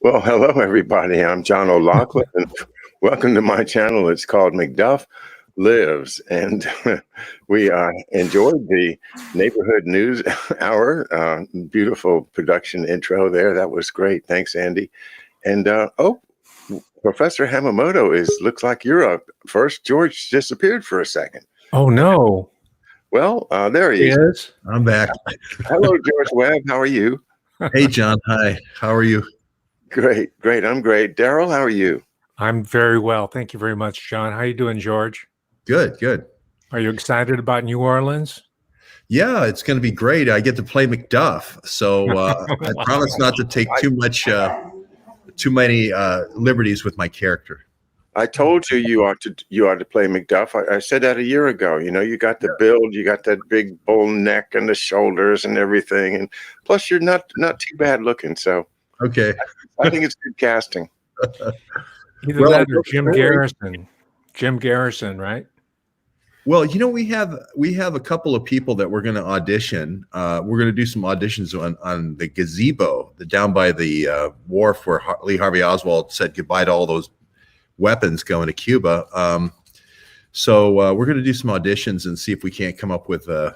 Well, hello, everybody. I'm John OLoughlin, and welcome to my channel. It's called McDuff Lives, and we enjoyed the neighborhood news hour. Beautiful production intro there. That was great. Thanks, Andy. And Professor Hamamoto looks like you're up first. George disappeared for a second. Oh no! Well, there he is. Yes, I'm back. Hello, George Webb. How are you? Hey, John. Hi. How are you? Great. I'm great. Darrell, how are you? I'm very well. Thank you very much, John. How you doing, George? Good. Are you excited about New Orleans? Yeah, it's going to be great. I get to play McDuff, so I promise not to take too many liberties with my character. I told you you ought to play McDuff. I said that a year ago. You know, you got the build, you got that big bull neck and the shoulders and everything, and plus you're not too bad looking. So okay, I think it's good casting. Either that or Jim Garrison. Jim Garrison, right? Well, you know, we have a couple of people that we're going to audition. We're going to do some auditions on the gazebo, down by the wharf where Lee Harvey Oswald said goodbye to all those weapons going to Cuba. So we're going to do some auditions and see if we can't come up with a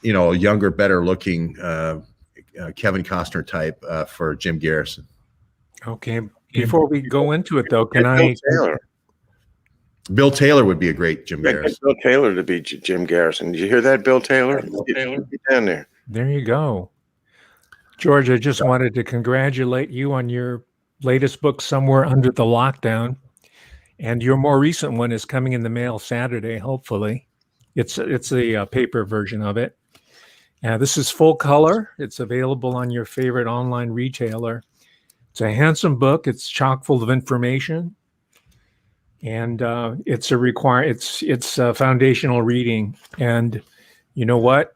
younger, better looking Kevin Costner type for Jim Garrison. Okay. Before we go into it, though, Bill Taylor would be a great Jim Garrison. Bill Taylor to be Jim Garrison. Did you hear that, Bill Taylor? Get down there. There you go. George, I just wanted to congratulate you on your latest book, Somewhere Under the Lockdown. And your more recent one is coming in the mail Saturday, hopefully. It's a paper version of it. This is full color. It's available on your favorite online retailer. It's a handsome book. It's chock full of information. And it's foundational reading. And you know what?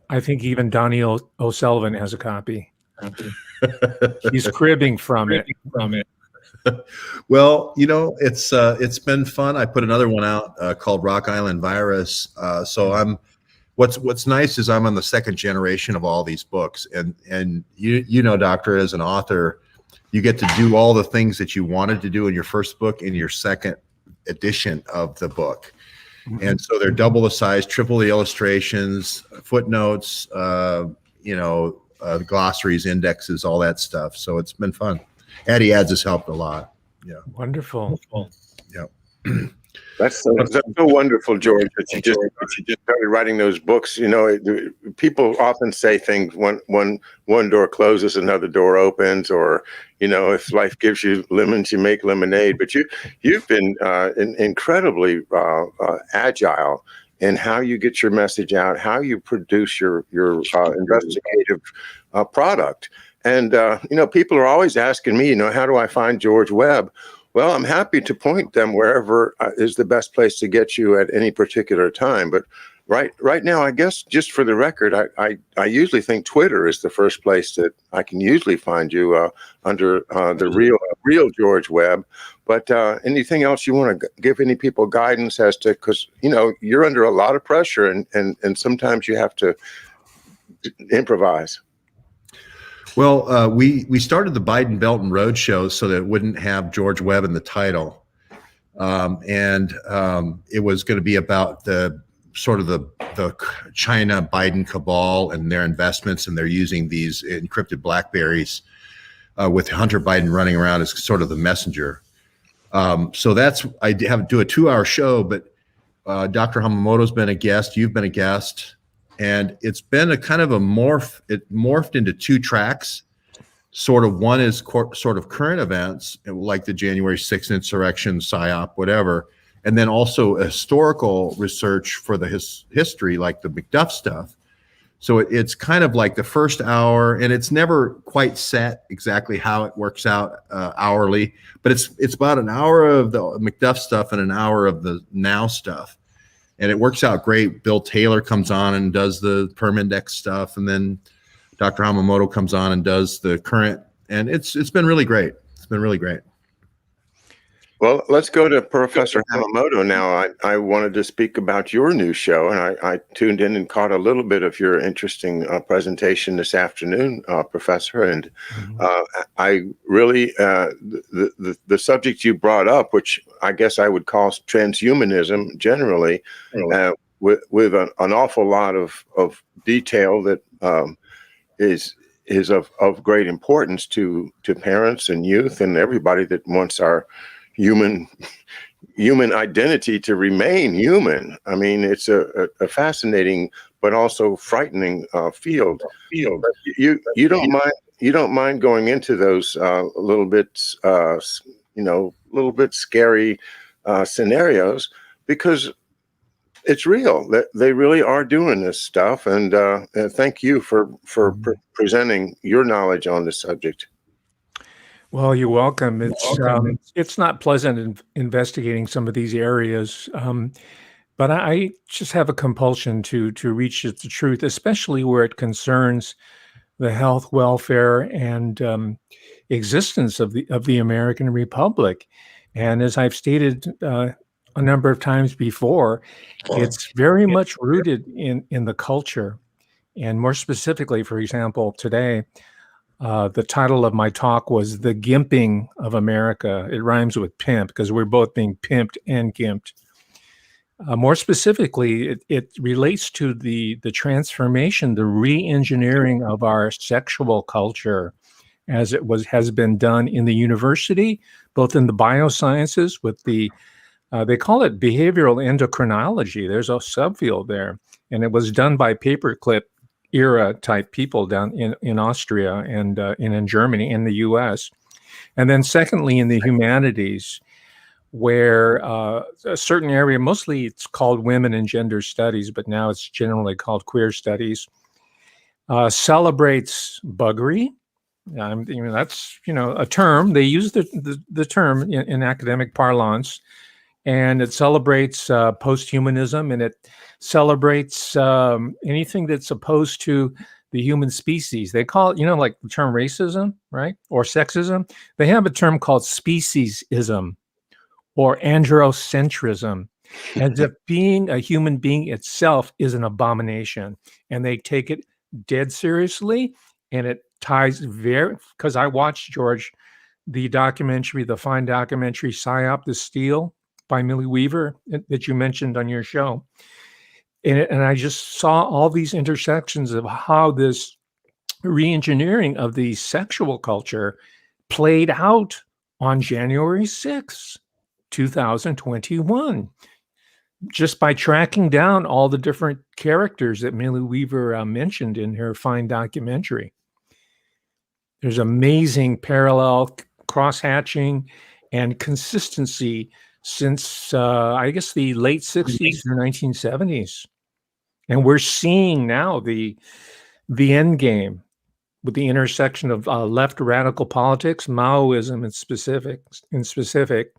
I think even Donnie O'Sullivan has a copy. He's cribbing from it. Well, you know, it's been fun. I put another one out called Rock Island Virus. So what's nice is I'm on the second generation of all these books, and you know, Doctor, as an author, you get to do all the things that you wanted to do in your first book in your second edition of the book. And so they're double the size, triple the illustrations, footnotes, glossaries, indexes, all that stuff. So it's been fun. Addie Ads has helped a lot. Yeah. Wonderful. Yeah. That's so wonderful, George, that you just started writing those books. You know, people often say things when one door closes, another door opens, or, you know, if life gives you lemons, you make lemonade. But you've been incredibly agile in how you get your message out, how you produce your investigative product. And, people are always asking me, how do I find George Webb? Well, I'm happy to point them wherever is the best place to get you at any particular time. But right now, I guess, just for the record, I usually think Twitter is the first place that I can usually find you under the real George Webb. But anything else you want to give any people guidance as to, because, you're under a lot of pressure and sometimes you have to improvise. Well, we started the Biden Belt and Road show so that it wouldn't have George Webb in the title. And it was going to be about the China Biden cabal and their investments, and they're using these encrypted BlackBerries with Hunter Biden running around as sort of the messenger. So I have to do a 2-hour show, but Dr. Hamamoto's been a guest. You've been a guest. And it's been a kind of a morph. It morphed into 2 tracks. Sort of one is sort of current events, like the January 6th insurrection, PSYOP, whatever. And then also historical research for the history, like the McDuff stuff. So it's kind of like the first hour, and it's never quite set exactly how it works out hourly. But it's about an hour of the McDuff stuff and an hour of the now stuff. And it works out great. Bill Taylor comes on and does the perm index stuff, and then Dr. Hamamoto comes on and does the current. And it's been really great. It's been really great. Well, let's go to Professor Hamamoto now. I wanted to speak about your new show, and I tuned in and caught a little bit of your interesting presentation this afternoon, Professor. And I really the subject you brought up, which I guess I would call transhumanism generally, with an awful lot of detail that is of great importance to parents and youth and everybody that wants our human identity to remain human. I mean, it's a fascinating but also frightening field. You don't mind going into those little bit little bit scary scenarios, because it's real. They really are doing this stuff, and thank you for presenting your knowledge on the subject. Well, you're welcome. It's not pleasant investigating some of these areas, but I just have a compulsion to reach the truth, especially where it concerns the health, welfare, and existence of the American Republic. And as I've stated a number of times before, it's very much rooted in the culture, and more specifically, for example, today. The title of my talk was "The Gimping of America." It rhymes with pimp because we're both being pimped and gimped. More specifically, it relates to the transformation, the re-engineering of our sexual culture, as has been done in the university, both in the biosciences with the they call it behavioral endocrinology. There's a subfield there, and it was done by paperclip era type people down in Austria and in Germany and the US. And then secondly, in the humanities, where a certain area, mostly it's called women and gender studies, but now it's generally called queer studies, celebrates buggery. That's a term. They use the term in academic parlance, and it celebrates post-humanism, and it celebrates anything that's opposed to the human species. They call it, like the term racism, right? Or sexism. They have a term called speciesism or androcentrism, as if being a human being itself is an abomination. And they take it dead seriously, and it ties because I watched, George, the fine documentary, PSYOP, The Steal, by Millie Weaver that you mentioned on your show. And I just saw all these intersections of how this re-engineering of the sexual culture played out on January 6th, 2021, just by tracking down all the different characters that Millie Weaver mentioned in her fine documentary. There's amazing parallel cross-hatching and consistency since, I guess, the late 60s or 1970s. And we're seeing now the end game with the intersection of left radical politics, Maoism in specific,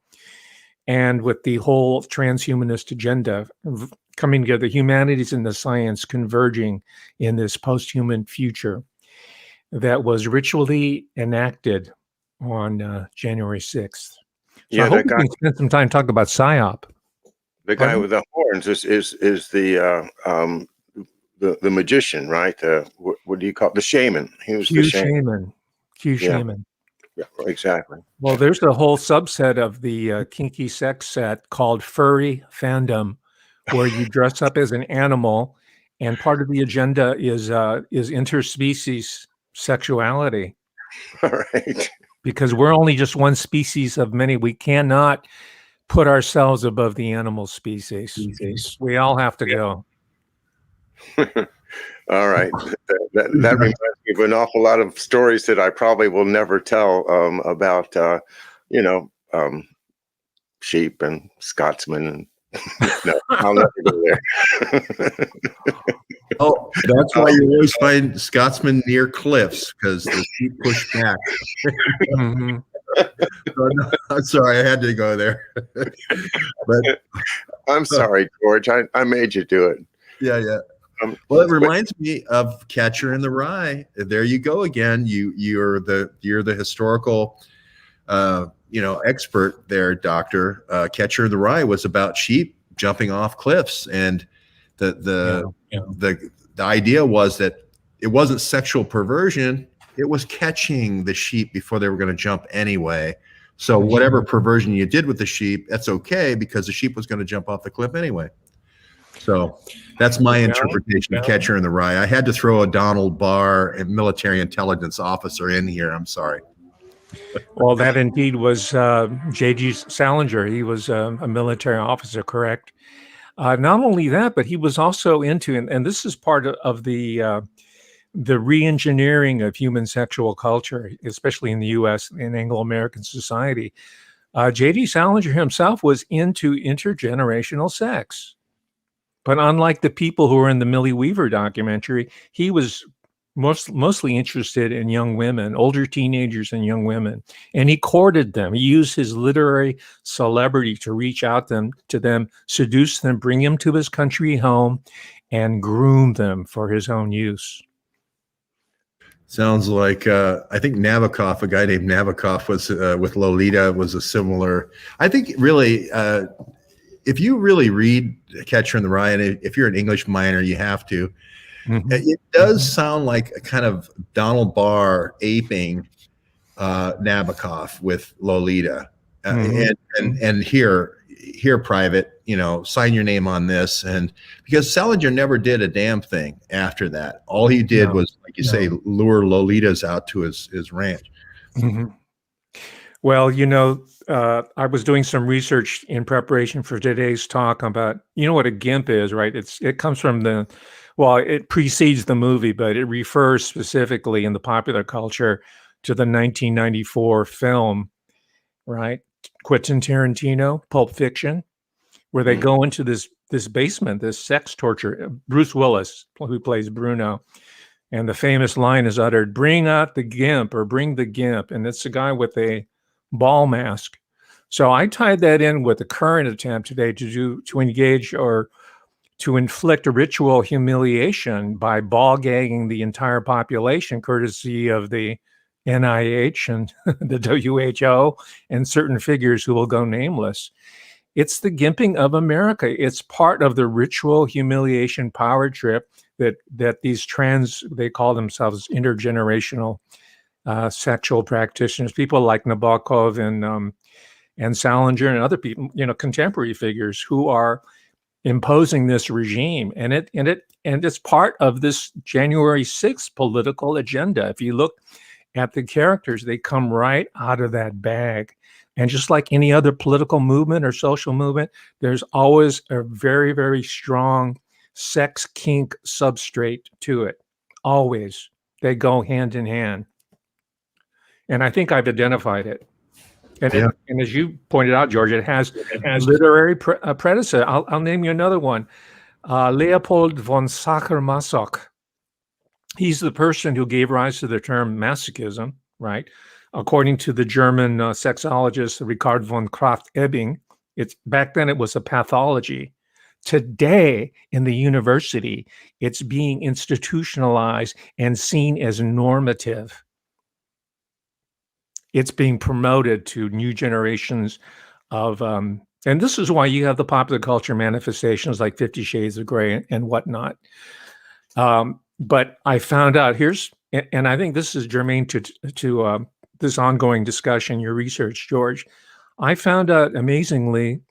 and with the whole transhumanist agenda coming together, humanities and the science converging in this post-human future that was ritually enacted on January 6th. So I hope we can spend some time talking about PSYOP. The guy with the horns is the magician, right? What do you call it? The shaman? He was the shaman. Shaman. Yeah, exactly. Well, there's a whole subset of the kinky sex set called furry fandom, where you dress up as an animal, and part of the agenda is interspecies sexuality. All right. Because we're only just one species of many. We cannot put ourselves above the animal species. We all have to go. All right. That reminds me of an awful lot of stories that I probably will never tell about, sheep and Scotsmen. And no, I'll never go there. Oh, that's why you always find Scotsmen near cliffs, because the sheep push back. Mm-hmm. So, no, I'm sorry, I had to go there. But I'm sorry, George. I made you do it. Yeah. Well, it reminds me of Catcher in the Rye. There you go again. You're the historical expert there, Doctor. Catcher in the Rye was about sheep jumping off cliffs, and the idea was that it wasn't sexual perversion; it was catching the sheep before they were going to jump anyway. So whatever perversion you did with the sheep, that's okay because the sheep was going to jump off the cliff anyway. So that's my interpretation of Catcher in the Rye. I had to throw a Donald Barr, a military intelligence officer, in here. I'm sorry. Well, that indeed was J.G. Salinger. He was a military officer, correct? Not only that, but he was also into, and this is part of the re-engineering of human sexual culture, especially in the U.S. and Anglo-American society. J.D. Salinger himself was into intergenerational sex. But unlike the people who were in the Millie Weaver documentary, he was mostly interested in young women, older teenagers and young women. And he courted them. He used his literary celebrity to reach out to them, seduce them, bring them to his country home, and groom them for his own use. Sounds like I think Nabokov, a guy named Nabokov, was with Lolita, was a similar. I think really, if you really read Catcher in the Rye, and if you're an English minor, you have to. Mm-hmm. It does sound like a kind of Donald Barr aping Nabokov with Lolita, and here, Private, sign your name on this. And because Salinger never did a damn thing after that. All he did was, like you say, lure Lolitas out to his ranch. Mm-hmm. Well, I was doing some research in preparation for today's talk about, what a GIMP is, right? It comes from it precedes the movie, but it refers specifically in the popular culture to the 1994 film, right? Quentin Tarantino, Pulp Fiction, where they go into this basement, this sex torture. Bruce Willis, who plays Bruno, and the famous line is uttered, "Bring out the GIMP," or "Bring the GIMP," and it's a guy with a ball mask. So I tied that in with the current attempt today to engage or to inflict a ritual humiliation by ball gagging the entire population, courtesy of the NIH and the WHO and certain figures who will go nameless. It's the gimping of America. It's part of the ritual humiliation power trip that these they call themselves intergenerational sexual practitioners, people like Nabokov and Salinger and other people, contemporary figures who are imposing this regime, and it's part of this January 6th political agenda. If you look at the characters, they come right out of that bag. And just like any other political movement or social movement, there's always a very, very strong sex kink substrate to it. Always. They go hand in hand. And I think I've identified it. And as you pointed out, George, it has literary predecessor. I'll name you another one. Leopold von Sacher-Masoch. He's the person who gave rise to the term masochism, right? According to the German sexologist Richard von Krafft-Ebing, back then it was a pathology. Today in the university, it's being institutionalized and seen as normative. It's being promoted to new generations of, and this is why you have the popular culture manifestations like 50 Shades of Grey and whatnot. But I found out and I think this is germane to this ongoing discussion, your research, George. I found out amazingly,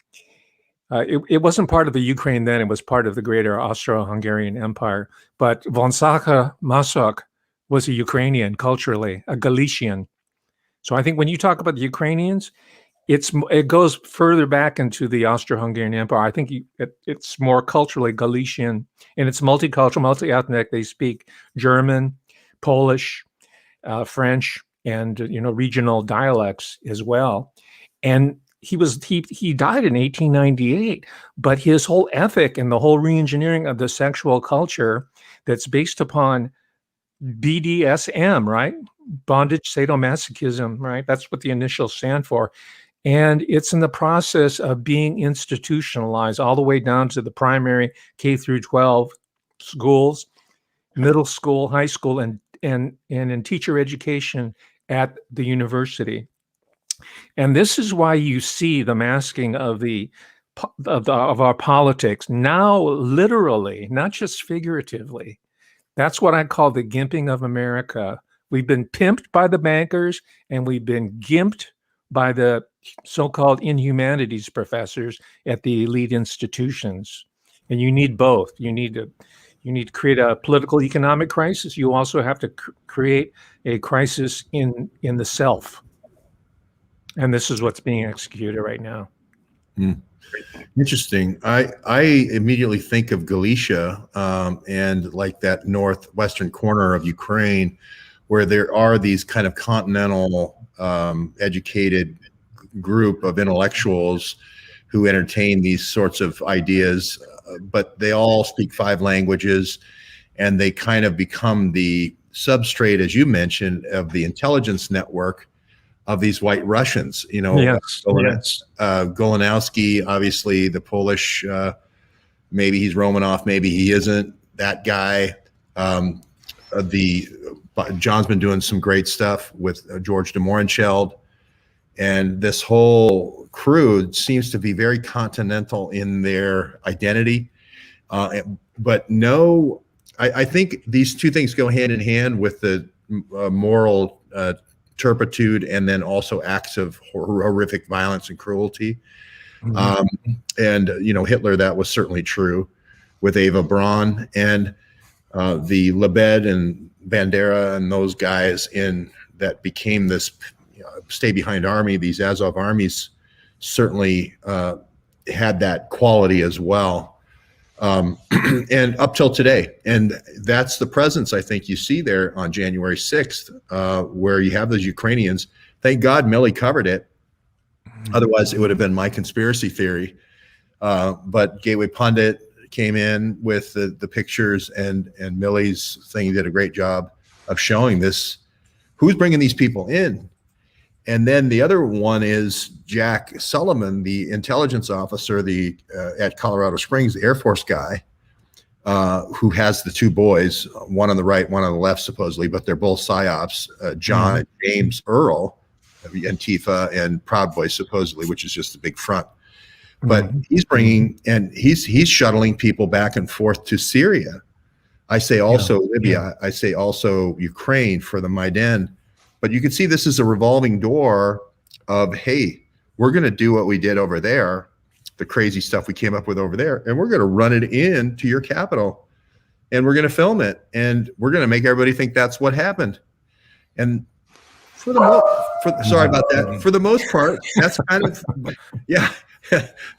it wasn't part of the Ukraine then, it was part of the greater Austro-Hungarian Empire, but von Sacher-Masoch was a Ukrainian culturally, a Galician. So I think when you talk about the Ukrainians, it goes further back into the Austro-Hungarian Empire. I think it's more culturally Galician, and it's multicultural, multi-ethnic. They speak German, Polish, French, and regional dialects as well. And he died in 1898, but his whole ethic and the whole re-engineering of the sexual culture that's based upon BDSM, right? Bondage, sadomasochism, right? That's what the initials stand for. And it's in the process of being institutionalized all the way down to the primary K through 12 schools, middle school, high school, and in teacher education at the university. And this is why you see the masking of of our politics now, literally, not just figuratively. That's what I call the gimping of America. We've been pimped by the bankers, and we've been gimped by the so-called inhumanities professors at the elite institutions. And you need both. You need to create a political economic crisis. You also have to create a crisis in the self. And this is what's being executed right now. Interesting. I immediately think of Galicia and like that northwestern corner of Ukraine, where there are these kind of continental educated group of intellectuals who entertain these sorts of ideas, but they all speak 5 languages, and they kind of become the substrate, as you mentioned, of the intelligence network of these white Russians. You know, yes. Golanowski, obviously the Polish, maybe he's Romanov, maybe he isn't, that guy. John's been doing some great stuff with George de Morenscheld, and this whole crew seems to be very continental in their identity. But no, I think these two things go hand in hand with the moral turpitude, and then also acts of horrific violence and cruelty. And, you know, Hitler, that was certainly true with Eva Braun, and the Lebed and Bandera and those guys that became this stay behind army. These Azov armies certainly had that quality as well. And up till today. And that's the presence I think you see there on January 6th, where you have those Ukrainians. Thank God Millie covered it. Otherwise, it would have been my conspiracy theory. But Gateway Pundit came in with the pictures, and Millie's thing did a great job of showing this. Who's bringing these people in? And then the other one is Jack Sullivan, the intelligence officer, at Colorado Springs, the Air Force guy, who has the 2 boys, one on the right, one on the left, supposedly, but they're both PSYOPs, John and James Earl, Antifa, and Proud Boys, supposedly, which is just a big front. But he's bringing, and he's shuttling people back and forth to Syria. I say also Libya. I say also Ukraine for the Maidan. But you can see this is a revolving door of, hey, we're going to do what we did over there, the crazy stuff we came up with over there, and we're going to run it into your capital, and we're going to film it, and we're going to make everybody think that's what happened. And sorry about that. For the most part, that's kind of, yeah.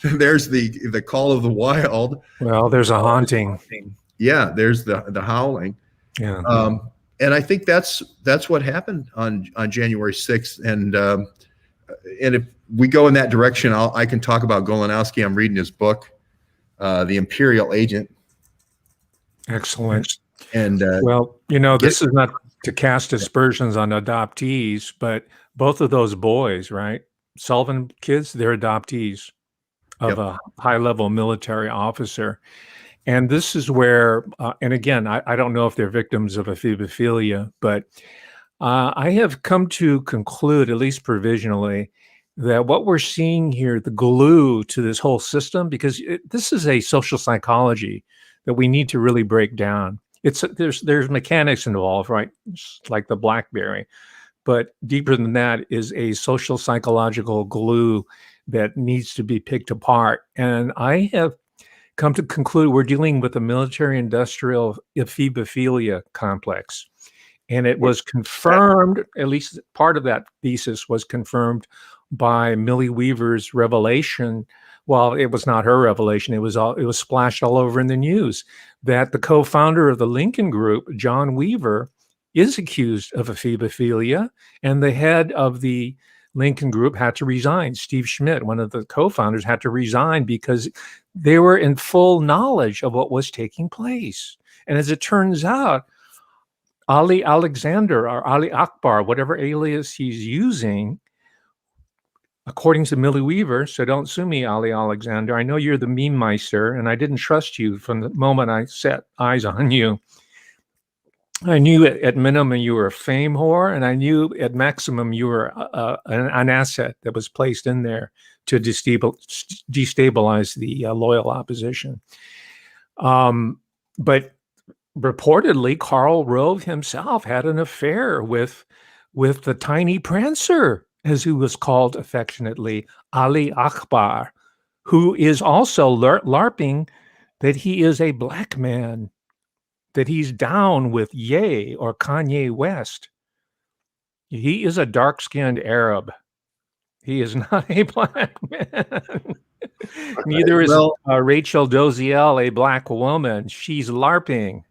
There's the call of the wild. Well, there's a haunting. Yeah, there's the howling. Yeah. And I think that's what happened on January 6th. And if we go in that direction, I can talk about Golanowski. I'm reading his book, The Imperial Agent. Excellent. And well, you know, this is not to cast aspersions on adoptees, but both of those boys, right? Sullivan kids, they're adoptees of a high-level military officer. And this is where, and again, I don't know if they're victims of ephebophilia, but I have come to conclude, at least provisionally, that what we're seeing here, the glue to this whole system, because this is a social psychology that we need to really break down. There's mechanics involved, right? It's like the BlackBerry, but deeper than that is a social psychological glue that needs to be picked apart. And I have come to conclude we're dealing with a military-industrial ephebophilia complex. And it was confirmed, at least part of that thesis was confirmed by Millie Weaver's revelation. Well, it was not her revelation. It was splashed all over in the news that the co-founder of the Lincoln Group, John Weaver, is accused of ephebophilia, and the head of the Lincoln Group had to resign. Steve Schmidt, one of the co-founders, had to resign because they were in full knowledge of what was taking place. And as it turns out, Ali Alexander or Ali Akbar, whatever alias he's using, according to Millie Weaver, so don't sue me, Ali Alexander. I know you're the meme meister, and I didn't trust you from the moment I set eyes on you. I knew at minimum you were a fame whore, and I knew at maximum you were an asset that was placed in there to destabilize the loyal opposition. But reportedly, Karl Rove himself had an affair with the tiny prancer, as he was called affectionately, Ali Akbar, who is also LARPing that he is a black man, that he's down with Ye or Kanye West. He is a dark-skinned Arab. He is not a black man. Neither is Rachel Doziel a black woman. She's LARPing.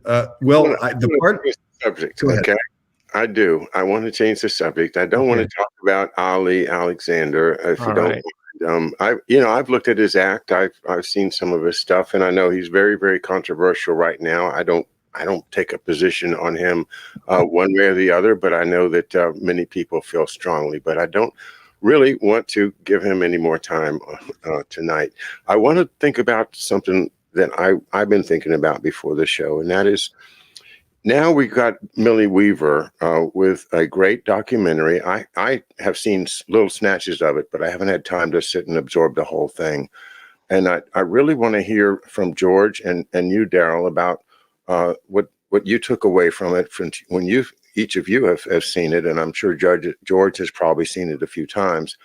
The part subject. Okay, I do. I want to change the subject. I don't want to talk about Ali Alexander. If you don't. I've looked at his act. I've seen some of his stuff, and I know he's very, very controversial right now. I don't take a position on him one way or the other, but I know that many people feel strongly. But I don't really want to give him any more time tonight. I want to think about something that I've been thinking about before the show, and that is, now we've got Millie Weaver with a great documentary. I have seen little snatches of it, but I haven't had time to sit and absorb the whole thing. And I really want to hear from George and you, Darrell, about what you took away from it from when each of you have seen it, and I'm sure George has probably seen it a few times.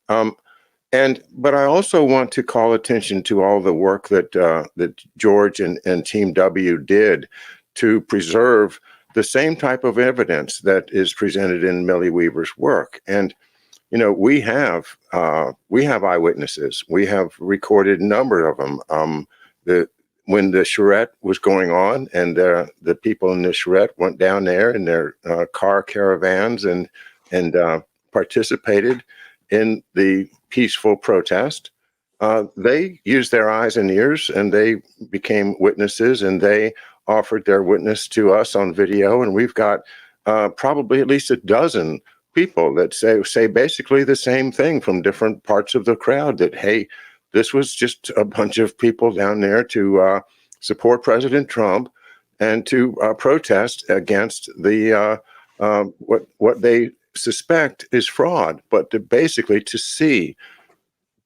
But I also want to call attention to all the work that George and Team W did to preserve the same type of evidence that is presented in Millie Weaver's work. And we have eyewitnesses. We have recorded a number of them. When the charrette was going on, and the people in the charrette went down there in their car caravans and participated in the peaceful protest, they used their eyes and ears, and they became witnesses, and they offered their witness to us on video. And we've got probably at least a dozen people that say basically the same thing from different parts of the crowd, that, hey, this was just a bunch of people down there to support President Trump and to protest against the what they suspect is fraud, but to see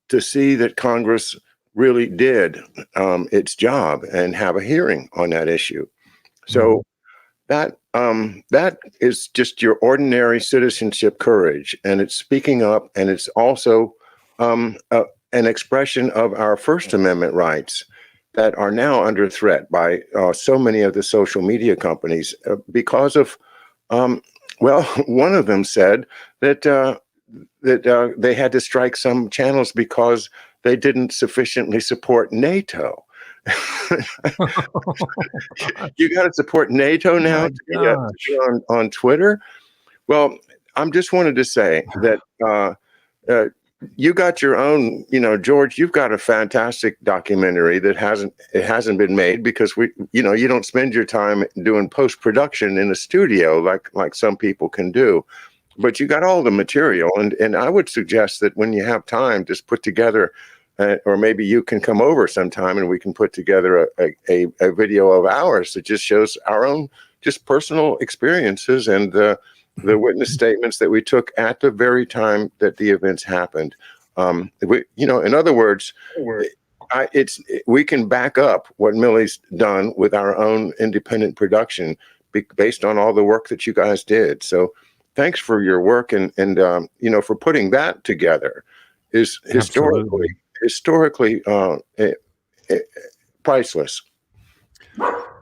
that Congress really did its job and have a hearing on that issue. So that is just your ordinary citizenship courage, and it's speaking up, and it's also an expression of our First Amendment rights that are now under threat by so many of the social media companies because of, one of them said that they had to strike some channels because they didn't sufficiently support NATO. You got to support NATO now to be on Twitter. Well, I'm just wanted to say that you got your own, George, you've got a fantastic documentary that hasn't been made because you don't spend your time doing post-production in a studio like some people can do, but you got all the material. And I would suggest that when you have time, just put together, or maybe you can come over sometime and we can put together a video of ours that just shows our own just personal experiences and the witness statements that we took at the very time that the events happened. In other words, we can back up what Millie's done with our own independent production based on all the work that you guys did. So thanks for your work and for putting that together. Is historically priceless.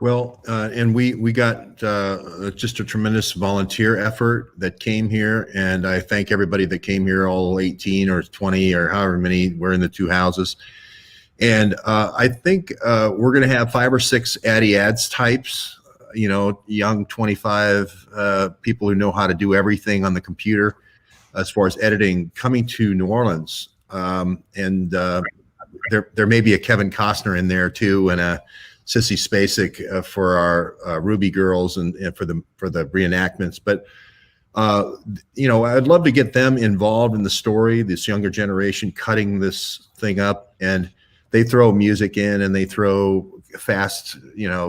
Well, and we got just a tremendous volunteer effort that came here, and I thank everybody that came here, all 18 or 20 or however many were in the two houses. And I think we're going to have 5 or 6 Addy Ads types, young 25 people who know how to do everything on the computer as far as editing, coming to New Orleans. And there may be a Kevin Costner in there too, and a Sissy Spacek for our Ruby girls and for the reenactments. But I'd love to get them involved in the story, this younger generation cutting this thing up, and they throw music in and they throw fast,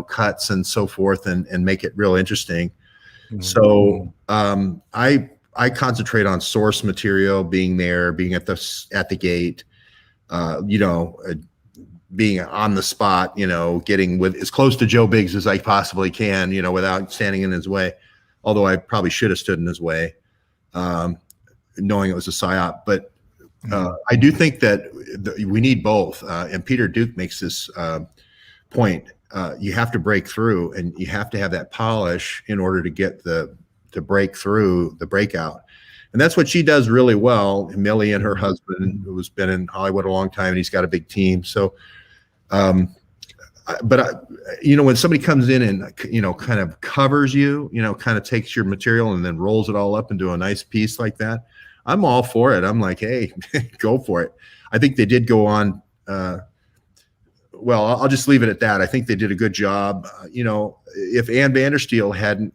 cuts and so forth, and make it real interesting. So I concentrate on source material, being there, being at the gate, being on the spot, getting with as close to Joe Biggs as I possibly can, without standing in his way. Although I probably should have stood in his way, knowing it was a psyop. But I do think that we need both. And Peter Duke makes this point. You have to break through, and you have to have that polish in order to get to break through the breakout. And that's what she does really well. Millie and her husband, who's been in Hollywood a long time, and he's got a big team. So, when somebody comes in and, kind of covers you, kind of takes your material and then rolls it all up into a nice piece like that, I'm all for it. I'm like, hey, go for it. I think they did go on. Well, I'll just leave it at that. I think they did a good job. If Ann Vandersteel hadn't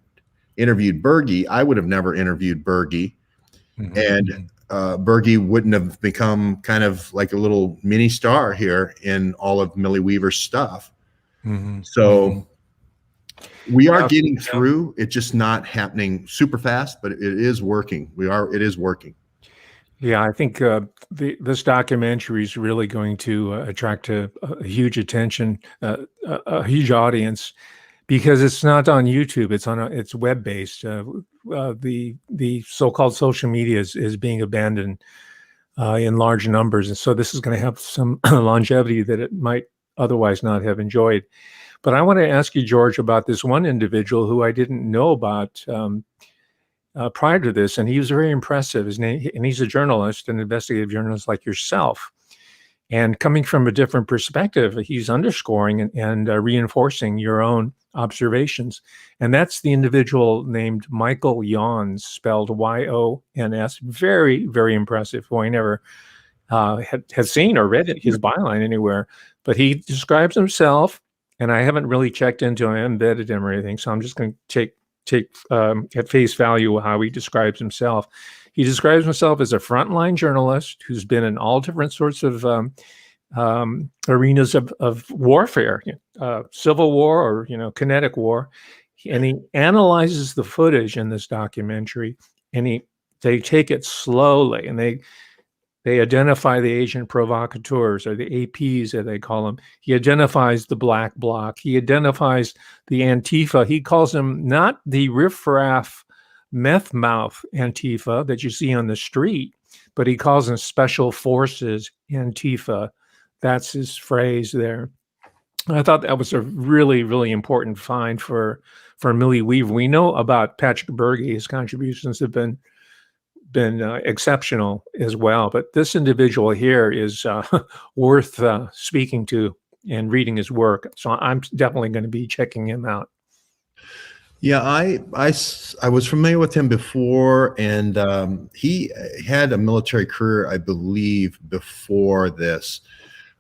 interviewed Berge, I would have never interviewed Berge. And Berge wouldn't have become kind of like a little mini star here in all of Millie Weaver's stuff. So we are getting through. It's just not happening super fast, but it is working. It is working. Yeah, I think this documentary is really going to attract a huge attention, a huge audience, because it's not on YouTube. It's web based. The so-called social media is being abandoned in large numbers, and so this is going to have some longevity that it might otherwise not have enjoyed. But I want to ask you, George, about this one individual who I didn't know about prior to this, and he was very impressive. His name, and he's a journalist, an investigative journalist like yourself. And coming from a different perspective, he's underscoring and reinforcing your own observations. And that's the individual named Michael Yons, spelled Y-O-N-S. Very, very impressive, who I never had seen or read his byline anywhere. But he describes himself, and I haven't really checked into him, embedded him or anything, so I'm just going to take at face value how he describes himself. He describes himself as a frontline journalist who's been in all different sorts of arenas of warfare, civil war or kinetic war, and he analyzes the footage in this documentary, and they take it slowly, and they identify the agent provocateurs, or the APs, as they call them. He identifies the black bloc. He identifies the Antifa. He calls them not the riffraff meth mouth Antifa that you see on the street, but he calls them special forces Antifa. That's his phrase there. I thought that was a really, really important find for Millie Weaver. We know about Patrick Berge. His contributions have been exceptional as well, but this individual here is worth speaking to and reading his work. So I'm definitely going to be checking him out. Yeah, I was familiar with him before, and he had a military career, I believe, before this,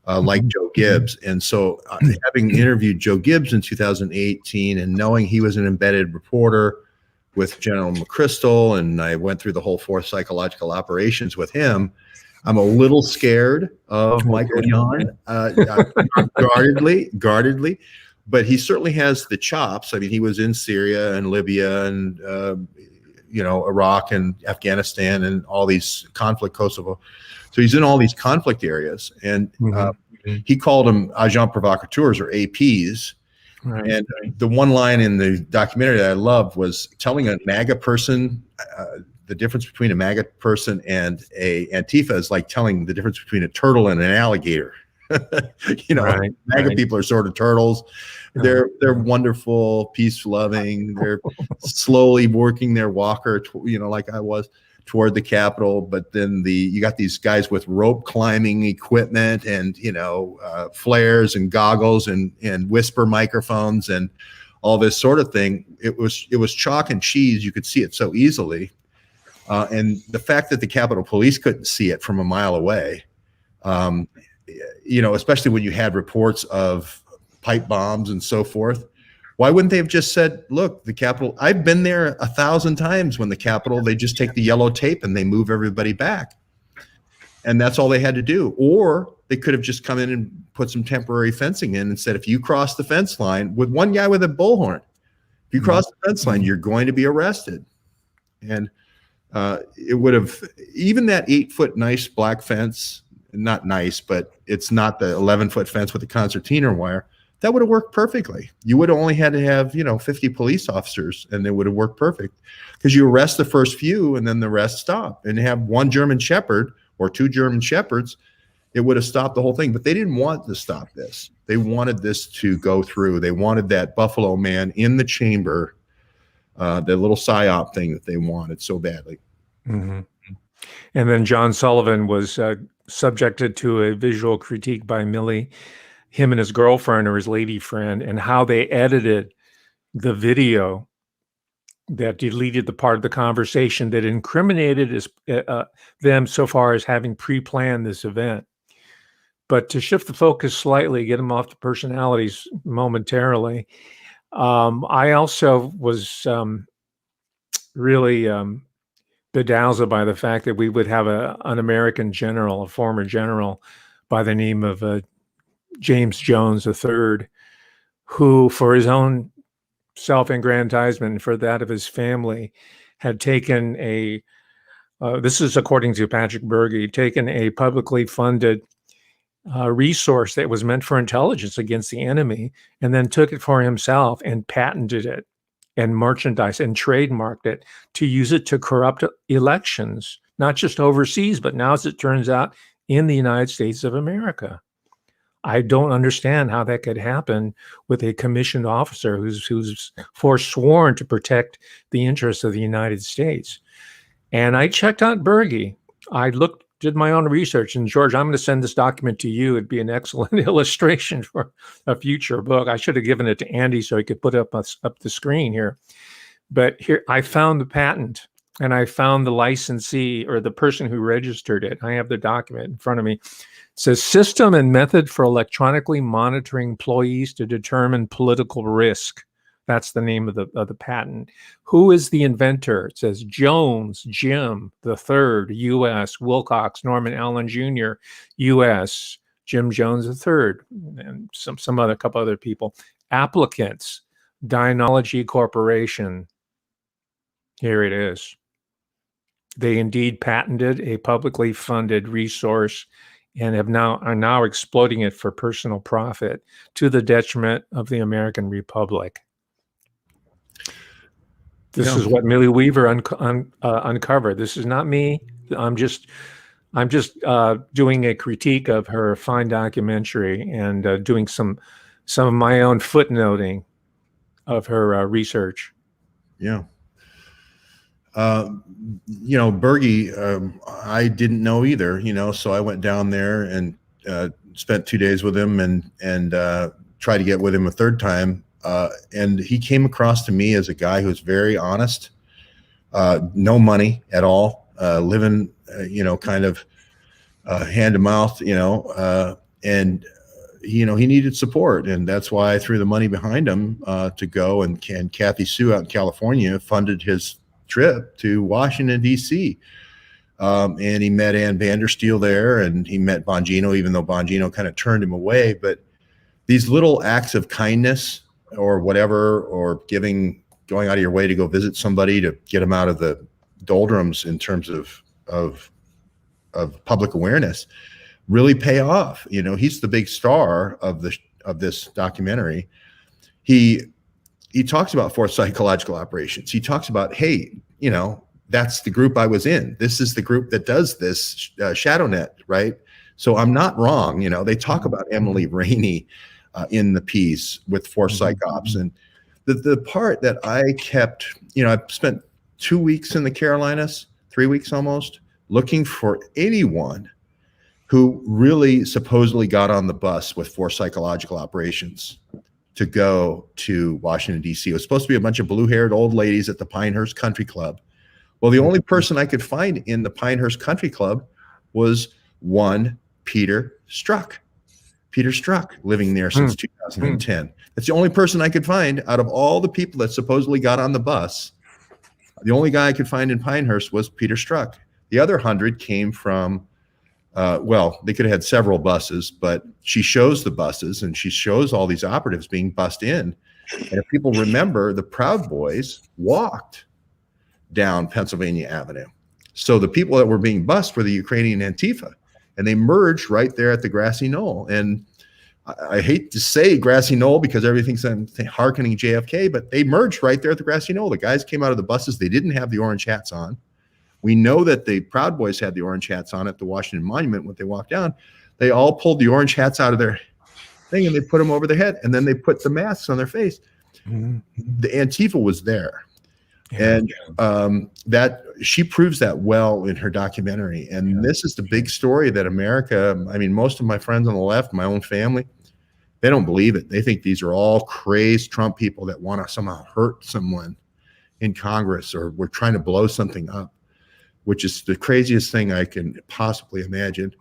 like Joe Gibbs. And so having interviewed Joe Gibbs in 2018 and knowing he was an embedded reporter with General McChrystal, and I went through the whole 4th psychological operations with him, I'm a little scared of Michael Yon, guardedly, but he certainly has the chops. I mean, he was in Syria and Libya and Iraq and Afghanistan and all these conflict, Kosovo. So he's in all these conflict areas, and he called them agents provocateurs, or APs. Right. And the one line in the documentary that I loved was telling a MAGA person the difference between a MAGA person and a Antifa is like telling the difference between a turtle and an alligator. Right, MAGA people are sort of turtles. They're wonderful, peace loving. They're slowly working their walker, like I was, toward the Capitol. But then you got these guys with rope climbing equipment and flares and goggles and whisper microphones and all this sort of thing. It was chalk and cheese. You could see it so easily, and the fact that the Capitol Police couldn't see it from a mile away, especially when you had reports of pipe bombs and so forth. Why wouldn't they have just said, look, the Capitol, I've been there 1,000 times when the Capitol, they just take the yellow tape and they move everybody back. And that's all they had to do. Or they could have just come in and put some temporary fencing in and said, if you cross the fence line with one guy with a bullhorn, if you cross the fence line, you're going to be arrested. And it would have, even that 8-foot nice black fence, not nice, but it's not the 11-foot fence with the concertina wire, that would have worked perfectly. You would have only had to have, 50 police officers, and it would have worked perfect, because you arrest the first few and then the rest stop, and have one German Shepherd or 2 German Shepherds. It would have stopped the whole thing. But they didn't want to stop this. They wanted this to go through. They wanted that Buffalo man in the chamber, the little psyop thing that they wanted so badly. Mm-hmm. And then John Sullivan was subjected to a visual critique by Millie, him and his girlfriend or his lady friend, and how they edited the video that deleted the part of the conversation that incriminated them so far as having pre-planned this event. But to shift the focus slightly, get them off the personalities momentarily, I also was really bedazzled by the fact that we would have an American general, a former general by the name of James Jones III, who, for his own self-aggrandizement and for that of his family, had taken this is according to Patrick Berge, taken a publicly funded resource that was meant for intelligence against the enemy, and then took it for himself and patented it and merchandised and trademarked it to use it to corrupt elections, not just overseas, but now, as it turns out, in the United States of America. I don't understand how that could happen with a commissioned officer who's forsworn to protect the interests of the United States. And I checked out Berge. I did my own research, and George, I'm going to send this document to you. It'd be an excellent illustration for a future book. I should have given it to Andy so he could put it up the screen here. But here, I found the patent, and I found the licensee, or the person who registered it. I have the document in front of me. It says, "System and method for electronically monitoring employees to determine political risk." That's the name of the patent. Who is the inventor? It says Jones, Jim III, U.S., Wilcox, Norman Allen Jr., U.S., Jim Jones III, and some other couple other people. Applicants, Dynology Corporation. Here it is. They indeed patented a publicly funded resource and are now exploiting it for personal profit to the detriment of the American Republic. This is what Millie Weaver uncovered. This is not me. I'm just doing a critique of her fine documentary and doing some of my own footnoting of her research. Yeah. Berge, I didn't know either, so I went down there and spent 2 days with him and tried to get with him a third time. And he came across to me as a guy who's very honest, no money at all, living, kind of hand to mouth, and he needed support. And that's why I threw the money behind him to go. And Kathy Sue out in California funded his trip to Washington, D.C. And he met Ann Vandersteel there, and he met Bongino, even though Bongino kind of turned him away. But these little acts of kindness or whatever, or going out of your way to go visit somebody to get them out of the doldrums in terms of public awareness, really pay off. He's the big star of this documentary. He talks about forced psychological operations. He talks about, hey, that's the group I was in. This is the group that does this shadow net, right? So I'm not wrong. They talk about Emily Rainey in the piece with forced psych ops. And the part that I kept, I've spent 2 weeks in the Carolinas, 3 weeks almost, looking for anyone who really supposedly got on the bus with forced psychological operations to go to Washington, D.C. It was supposed to be a bunch of blue-haired old ladies at the Pinehurst Country Club. Well, the only person I could find in the Pinehurst Country Club was one Peter Strzok. Peter Strzok, living there since 2010. That's the only person I could find out of all the people that supposedly got on the bus. The only guy I could find in Pinehurst was Peter Strzok. The other 100 came from Well, they could have had several buses, but she shows the buses and she shows all these operatives being bussed in. And if people remember, the Proud Boys walked down Pennsylvania Avenue. So the people that were being bussed were the Ukrainian Antifa, and they merged right there at the grassy knoll. And I hate to say grassy knoll because everything's hearkening JFK, but they merged right there at the grassy knoll. The guys came out of the buses. They didn't have the orange hats on. We know that the Proud Boys had the orange hats on at the Washington Monument when they walked down. They all pulled the orange hats out of their thing and they put them over their head, and then they put the masks on their face. The Antifa was there. And that she proves that well in her documentary. And this is the big story that America, I mean, most of my friends on the left, my own family, they don't believe it. They think these are all crazed Trump people that want to somehow hurt someone in Congress, or we're trying to blow something up, which is the craziest thing I can possibly imagine.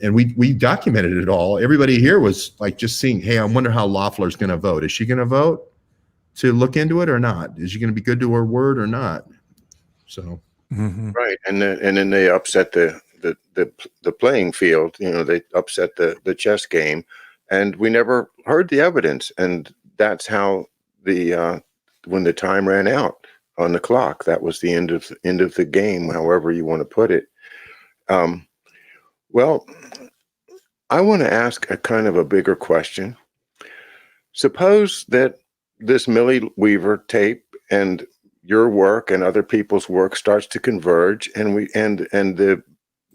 And we documented it all. Everybody here was like just seeing, hey, I wonder how Loeffler's going to vote. Is she going to vote to look into it or not? Is she going to be good to her word or not? So right, and then they upset the playing field. You know, they upset the chess game, and we never heard the evidence. And that's how when the time ran out on the clock, that was the end of the game, however you want to put it. Well, I want to ask a kind of a bigger question. Suppose that this Millie Weaver tape and your work and other people's work starts to converge, and the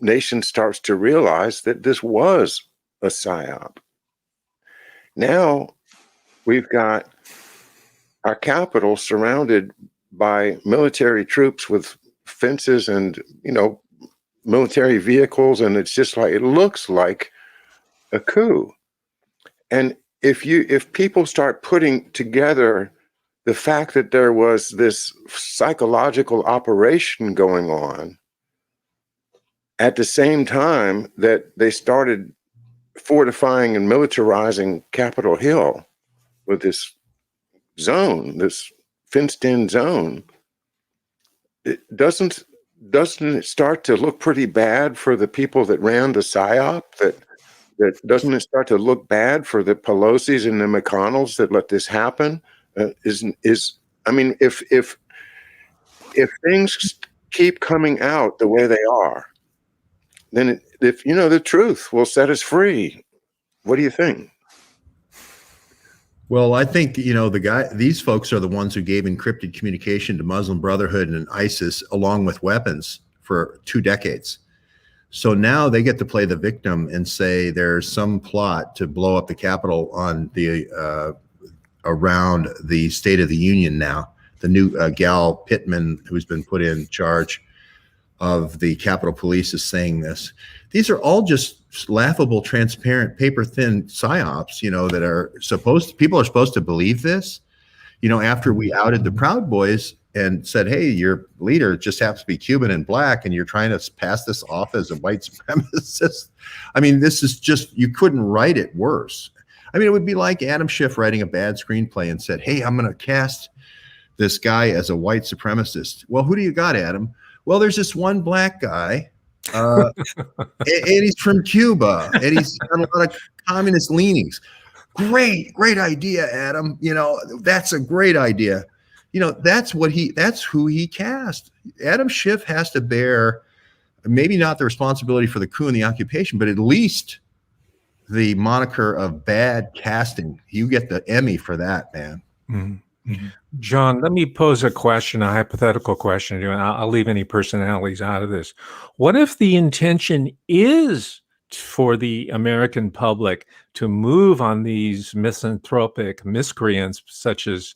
nation starts to realize that this was a psyop. Now we've got our capital surrounded by military troops with fences and, you know, military vehicles, and it's just like, it looks like a coup. And if people start putting together the fact that there was this psychological operation going on at the same time that they started fortifying and militarizing Capitol Hill with this zone, this fenced-in zone, doesn't it start to look pretty bad for the people that ran the PSYOP? That doesn't it start to look bad for the Pelosi's and the McConnells that let this happen? I mean, if things keep coming out the way they are, then if you know, the truth will set us free. What do you think? Well, I think, you know, these folks are the ones who gave encrypted communication to Muslim Brotherhood and ISIS along with weapons for 2 decades. So now they get to play the victim and say there's some plot to blow up the Capitol on around the State of the Union now. The new gal Pittman, who's been put in charge of the Capitol Police, is saying this. These are all just laughable, transparent, paper-thin psyops, you know, that are people are supposed to believe this. You know, after we outed the Proud Boys and said, hey, your leader just happens to be Cuban and black, and you're trying to pass this off as a white supremacist. I mean, this is just, you couldn't write it worse. I mean, it would be like Adam Schiff writing a bad screenplay and said, hey, I'm going to cast this guy as a white supremacist. Well, who do you got, Adam? Well, there's this one black guy, and he's from Cuba, and he's got a lot of communist leanings. Great idea, Adam. You know, that's a great idea. You know, that's who he cast. Adam Schiff has to bear maybe not the responsibility for the coup and the occupation, but at least the moniker of bad casting. You get the Emmy for that, man. Mm-hmm. John, let me pose a hypothetical question to you, and I'll leave any personalities out of this. What if the intention is for the American public to move on these misanthropic miscreants such as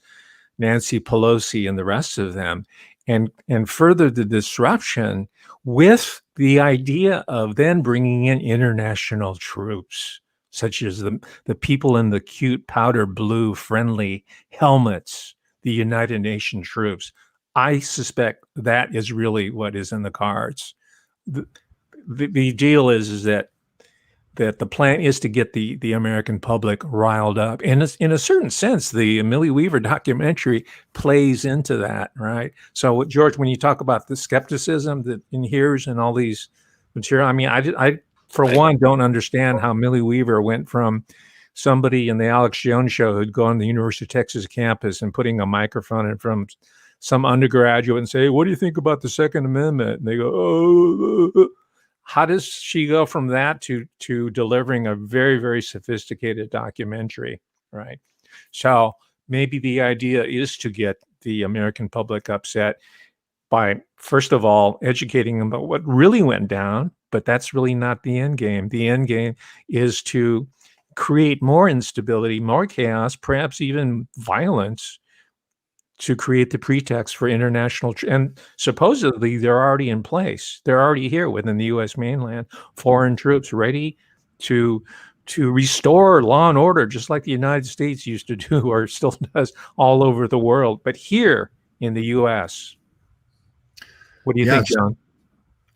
Nancy Pelosi and the rest of them, and further the disruption with the idea of then bringing in international troops, such as the people in the cute powder blue friendly helmets, the United Nations troops? I suspect that is really what is in the cards. The deal is that the plan is to get the American public riled up. And in a certain sense, the Millie Weaver documentary plays into that, right? So, George, when you talk about the skepticism that inheres in all these material. I mean, I for one don't understand how Millie Weaver went from somebody in the Alex Jones show who'd go on the University of Texas campus and putting a microphone in front of some undergraduate and say, hey, what do you think about the Second Amendment? And they go, oh. How does she go from that to delivering a very, very sophisticated documentary, right? So maybe the idea is to get the American public upset by, first of all, educating them about what really went down, but that's really not the end game. The end game is to create more instability, more chaos, perhaps even violence, to create the pretext for international, and supposedly they're already in place. They're already here within the U.S. mainland, foreign troops ready to restore law and order, just like the United States used to do, or still does, all over the world. But here in the U.S., what do you think, John?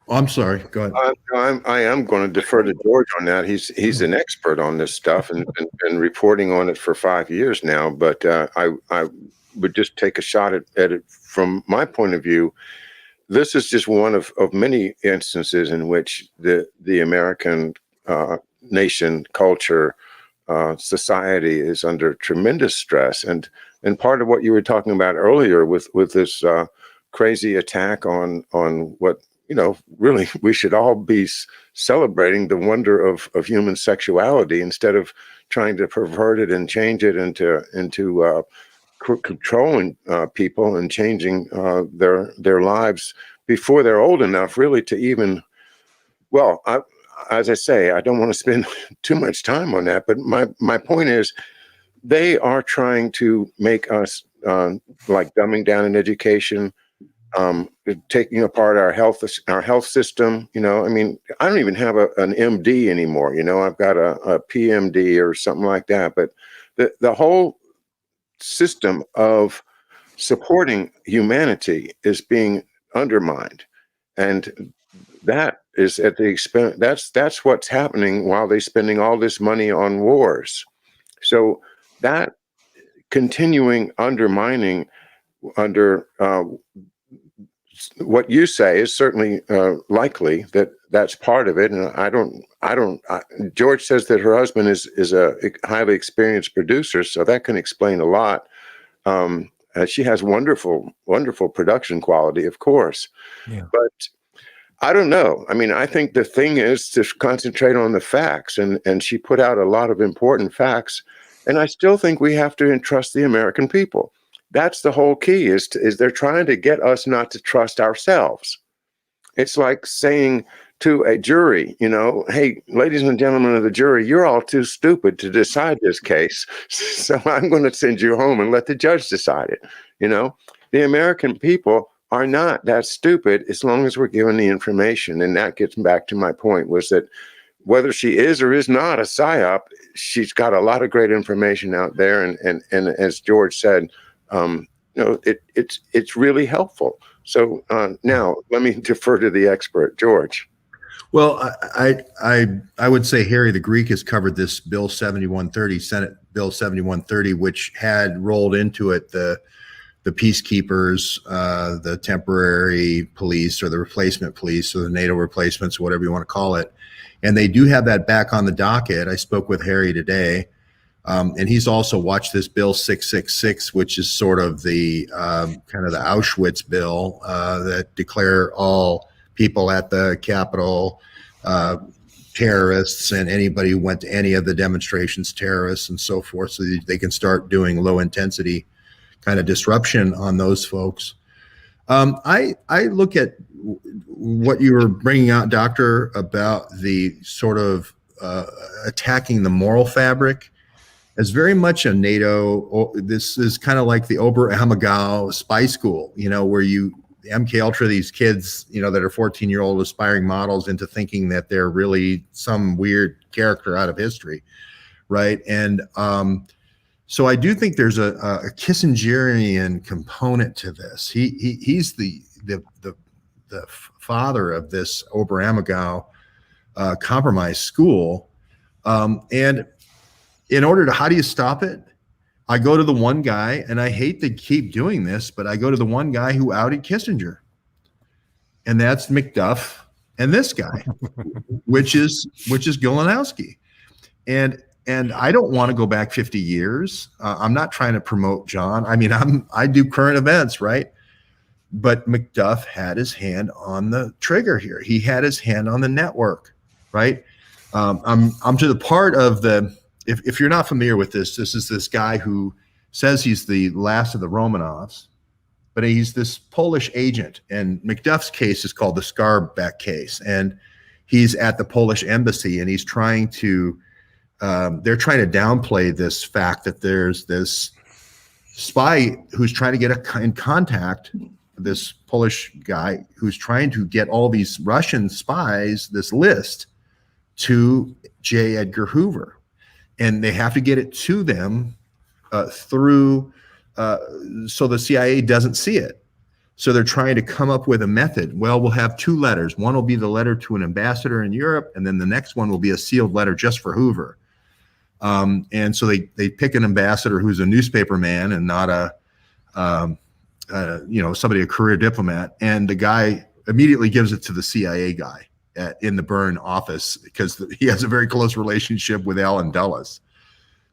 I'm sorry. Go ahead. I am going to defer to George on that. He's an expert on this stuff and been reporting on it for 5 years now. But I would just take a shot at it from my point of view. This is just one of many instances in which the American nation, culture, society is under tremendous stress. And part of what you were talking about earlier with this crazy attack on what, really we should all be celebrating the wonder of human sexuality instead of trying to pervert it and change it into controlling people and changing their lives before they're old enough really to even, well, as I say, I don't want to spend too much time on that, but my point is they are trying to make us like dumbing down in education, taking apart our health system. I mean, I don't even have an MD anymore. I've got a PMD or something like that. But the whole system of supporting humanity is being undermined, and that is at the expense. That's what's happening while they're spending all this money on wars. So that continuing undermining under what you say is certainly likely that's part of it. And George says that her husband is a highly experienced producer, so that can explain a lot. She has wonderful production quality, of course. Yeah. But I don't know. I mean, I think the thing is to concentrate on the facts, and she put out a lot of important facts. And I still think we have to entrust the American people. That's the whole key, is they're trying to get us not to trust ourselves. It's like saying to a jury, hey, ladies and gentlemen of the jury, you're all too stupid to decide this case. So I'm going to send you home and let the judge decide it. The American people are not that stupid as long as we're given the information. And that gets back to my point, was that whether she is or is not a PSYOP, she's got a lot of great information out there. And as George said, it's really helpful. So now let me defer to the expert, George. Well, I would say Harry the Greek has covered this Bill 7130, Senate Bill 7130, which had rolled into it the peacekeepers, the temporary police or the replacement police or the NATO replacements, whatever you want to call it. And they do have that back on the docket. I spoke with Harry today. And he's also watched this Bill 666, which is sort of the kind of the Auschwitz bill that declare all people at the Capitol terrorists, and anybody who went to any of the demonstrations terrorists and so forth, so they can start doing low intensity kind of disruption on those folks. I look at what you were bringing out, Doctor, about the sort of attacking the moral fabric as very much a NATO. This is kind of like the Ober-Ammergau spy school, where MK Ultra these kids, that are 14-year-old aspiring models into thinking that they're really some weird character out of history, right? And so I do think there's a Kissingerian component to this. He's the father of this Ober-Ammergau compromise school, and in order to, how do you stop it? I go to the one guy, and I hate to keep doing this, but I go to the one guy who outed Kissinger, and that's McDuff, and this guy, which is Golanowski. And I don't want to go back 50 years. I'm not trying to promote John. I mean, I do current events, right? But McDuff had his hand on the trigger here. He had his hand on the network, right? I'm to the part of the, if you're not familiar with this is this guy who says he's the last of the Romanovs, but he's this Polish agent. And McDuff's case is called the Skarbek case. And he's at the Polish embassy, and he's trying to, they're trying to downplay this fact that there's this spy who's trying to get in contact, this Polish guy who's trying to get all these Russian spies, this list, to J. Edgar Hoover. And they have to get it to them through, so the CIA doesn't see it. So they're trying to come up with a method. Well, we'll have two letters. One will be the letter to an ambassador in Europe, and then the next one will be a sealed letter just for Hoover. And so they pick an ambassador who's a newspaper man and not somebody, a career diplomat. And the guy immediately gives it to the CIA guy in the Bern office because he has a very close relationship with Allen Dulles.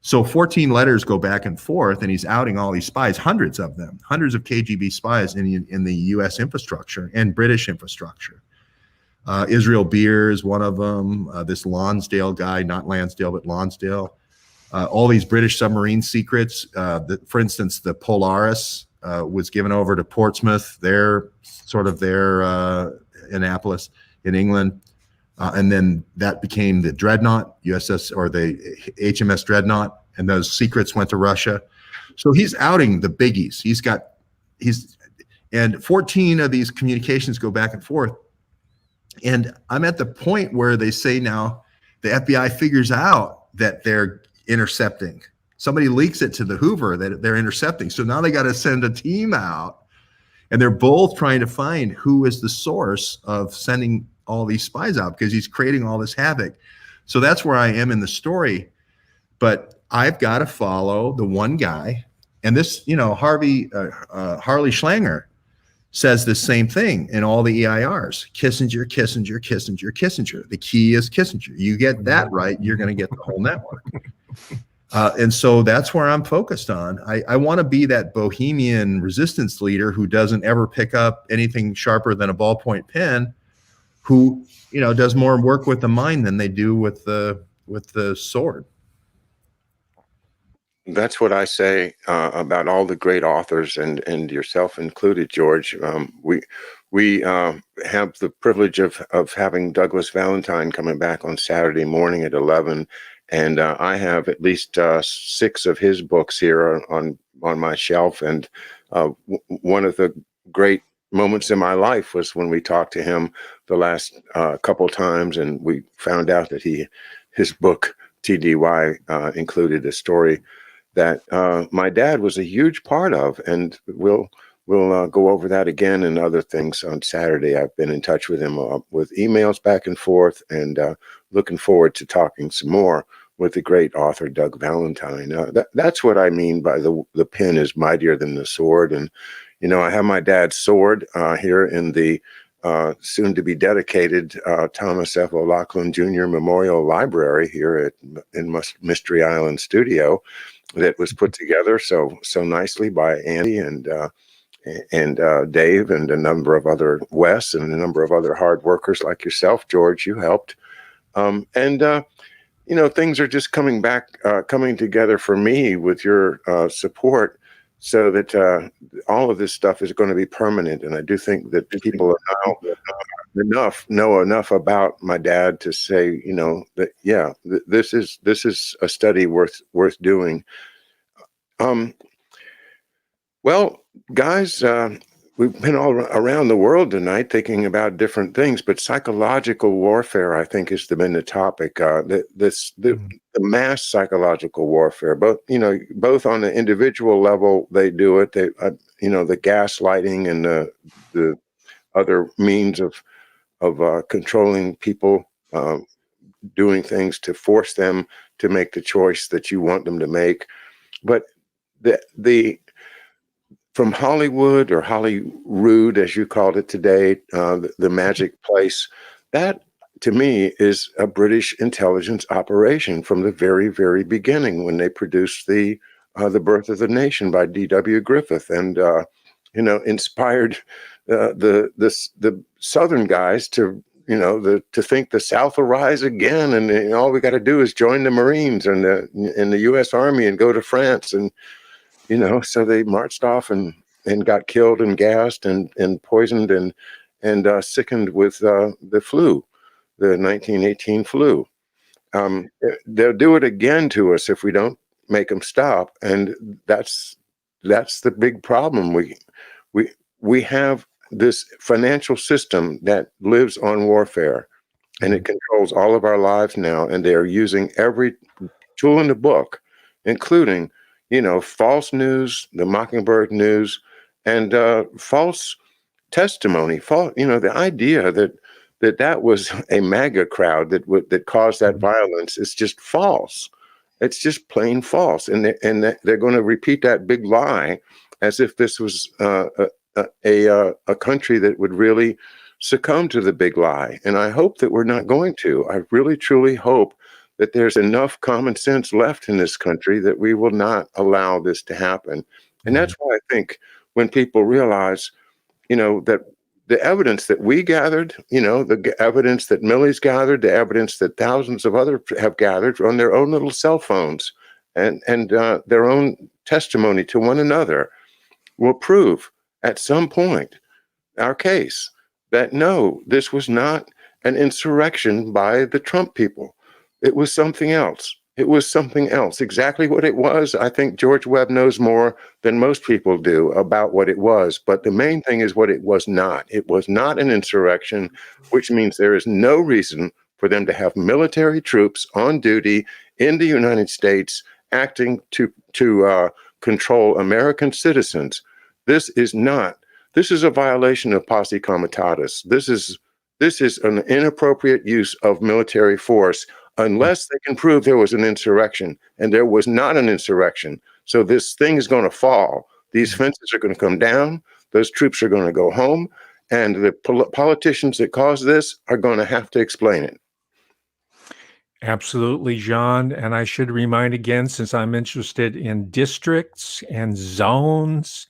So 14 letters go back and forth, and he's outing all these spies, hundreds of them, hundreds of KGB spies in the U.S. infrastructure and British infrastructure. Israel Beer is one of them. This Lonsdale guy, not Lansdale, but Lonsdale. All these British submarine secrets. For instance, the Polaris was given over to Portsmouth, their Annapolis in England. And then that became the Dreadnought, USS, or the HMS Dreadnought, and those secrets went to Russia. So he's outing the biggies. And 14 of these communications go back and forth. And I'm at the point where they say now the FBI figures out that they're intercepting. Somebody leaks it to the Hoover that they're intercepting. So now they got to send a team out, and they're both trying to find who is the source of sending all these spies out, because he's creating all this havoc. So that's where I am in the story. But I've got to follow the one guy. And this, Harley Schlanger says the same thing in all the EIRs. Kissinger, Kissinger, Kissinger, Kissinger. The key is Kissinger. You get that right, you're going to get the whole network. And so that's where I'm focused on. I want to be that bohemian resistance leader who doesn't ever pick up anything sharper than a ballpoint pen, who does more work with the mind than they do with the sword. That's what I say about all the great authors, and yourself included, George. We have the privilege of having Douglas Valentine coming back on Saturday morning at 11, and I have at least 6 of his books here on my shelf. And one of the great moments in my life was when we talked to him the last couple times, and we found out that his book TDY included a story that my dad was a huge part of, and we'll go over that again and other things on Saturday. I've been in touch with him with emails back and forth, and looking forward to talking some more with the great author Doug Valentine. That's what I mean by the pen is mightier than the sword. And I have my dad's sword here in the soon to be dedicated Thomas F. O'Loughlin Jr. Memorial Library here in Mystery Island Studio, that was put together so nicely by Andy and Dave and a number of other Wes and a number of other hard workers like yourself, George. You helped, things are just coming together for me with your support, so that all of this stuff is going to be permanent. And I do think that people are now know enough about my dad to say, that this is a study worth doing. Well, guys, we've been all around the world tonight thinking about different things, but psychological warfare, I think, has been the topic. The mass psychological warfare, both on the individual level, they do it. The gaslighting and the other means of controlling people, doing things to force them to make the choice that you want them to make. But the from Hollywood, or Holyrood, as you called it today, the magic place, That, to me, is a British intelligence operation from the very, very beginning when they produced the Birth of the Nation by D.W. Griffith, and inspired the Southern guys to to think the South will rise again, and all we got to do is join the Marines and the U.S. Army and go to France, and so they marched off and got killed and gassed and poisoned and sickened with the flu, the 1918 flu. They'll do it again to us if we don't make them stop, and that's the big problem. We have this financial system that lives on warfare, and it controls all of our lives now, and they're using every tool in the book, including false news, the Mockingbird news, and false testimony. The idea that was a MAGA crowd that caused that violence is just false. It's just plain false, and they're going to repeat that big lie as if this was a country that would really succumb to the big lie. And I hope that we're not going to. I really, truly hope that there's enough common sense left in this country that we will not allow this to happen. And that's why I think when people realize, that the evidence that we gathered, the evidence that Millie's gathered, the evidence that thousands of others have gathered on their own little cell phones and their own testimony to one another will prove at some point our case that no, this was not an insurrection by the Trump people. It was something else. It was something else. Exactly what it was, I think George Webb knows more than most people do about what it was. But the main thing is what it was not. It was not an insurrection, which means there is no reason for them to have military troops on duty in the United States acting to control American citizens. This is a violation of posse comitatus. This is an inappropriate use of military force unless they can prove there was an insurrection, and there was not an insurrection. So this thing is going to fall. These fences are going to come down. Those troops are going to go home, and the politicians that caused this are going to have to explain it. Absolutely, John. And I should remind again, since I'm interested in districts and zones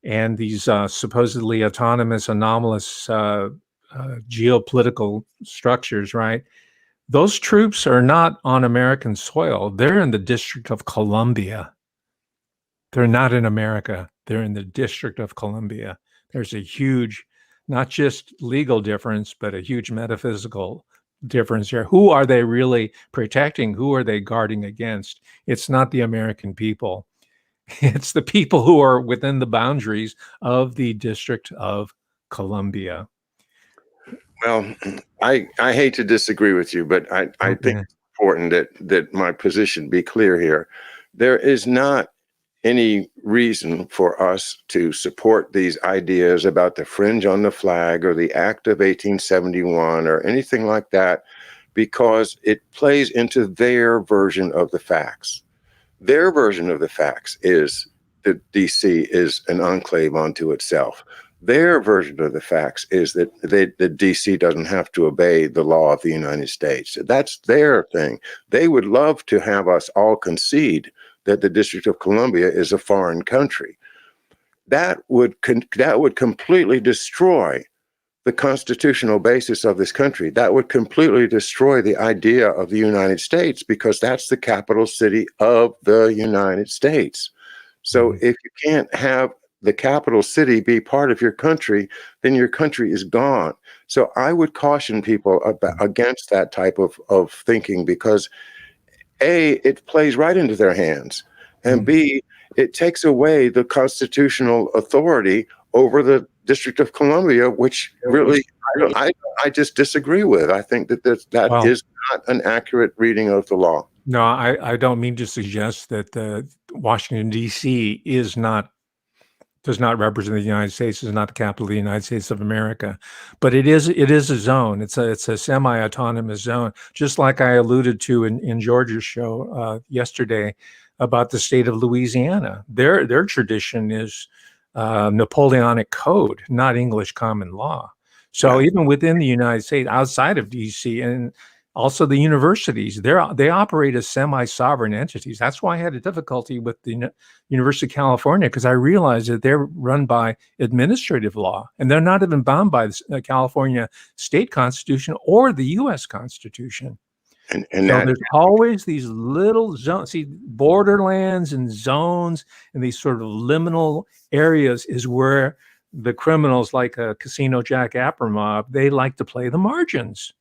and these supposedly autonomous, anomalous geopolitical structures, right? Those troops are not on American soil. They're in the District of Columbia. They're not in America. They're in the District of Columbia. There's a huge, not just legal difference, but a huge metaphysical difference here. Who are they really protecting? Who are they guarding against? It's not the American people. It's the people who are within the boundaries of the District of Columbia. Well, I hate to disagree with you, but I think it's important that my position be clear here. There is not any reason for us to support these ideas about the fringe on the flag or the Act of 1871 or anything like that, because it plays into their version of the facts. Their version of the facts is that DC is an enclave unto itself. Their version of the facts is that DC doesn't have to obey the law of the United States. That's their thing. They would love to have us all concede that the District of Columbia is a foreign country. That would completely destroy the constitutional basis of this country. That would completely destroy the idea of the United States, because that's the capital city of the United States. So if you can't have the capital city be part of your country, then your country is gone. So I would caution people against that type of thinking, because A, it plays right into their hands, and B, it takes away the constitutional authority over the District of Columbia, which really I just disagree with. I think that is not an accurate reading of the law. No, I don't mean to suggest that Washington, D.C. does not represent the United States, is not the capital of the United States of America, but it is a zone. It's a semi-autonomous zone, just like I alluded to in George's show yesterday about the state of Louisiana. Their tradition is Napoleonic code, not English common law. So even within the United States, outside of DC, and also the universities, they operate as semi-sovereign entities. That's why I had a difficulty with the University of California, because I realized that they're run by administrative law, and they're not even bound by the California state constitution or the U.S. Constitution. And So there's always these little zones, see, borderlands and zones, and these sort of liminal areas is where the criminals like Casino Jack Abramoff, they like to play the margins.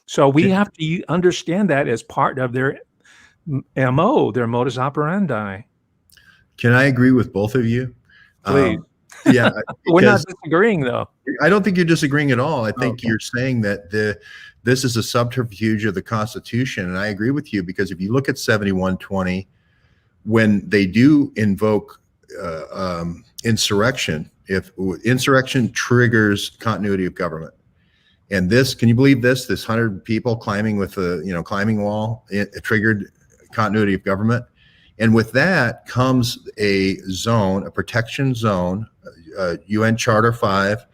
So we have to understand that as part of their MO, their modus operandi. Can I agree with both of you? Please. Yeah. We're not disagreeing, though. I don't think you're disagreeing at all. I think you're saying that this is a subterfuge of the Constitution. And I agree with you, because if you look at 7120, when they do invoke insurrection, if insurrection triggers continuity of government, and this, can you believe this 100 people climbing with a climbing wall, it triggered continuity of government. And with that comes a zone, a protection zone, UN Charter 5,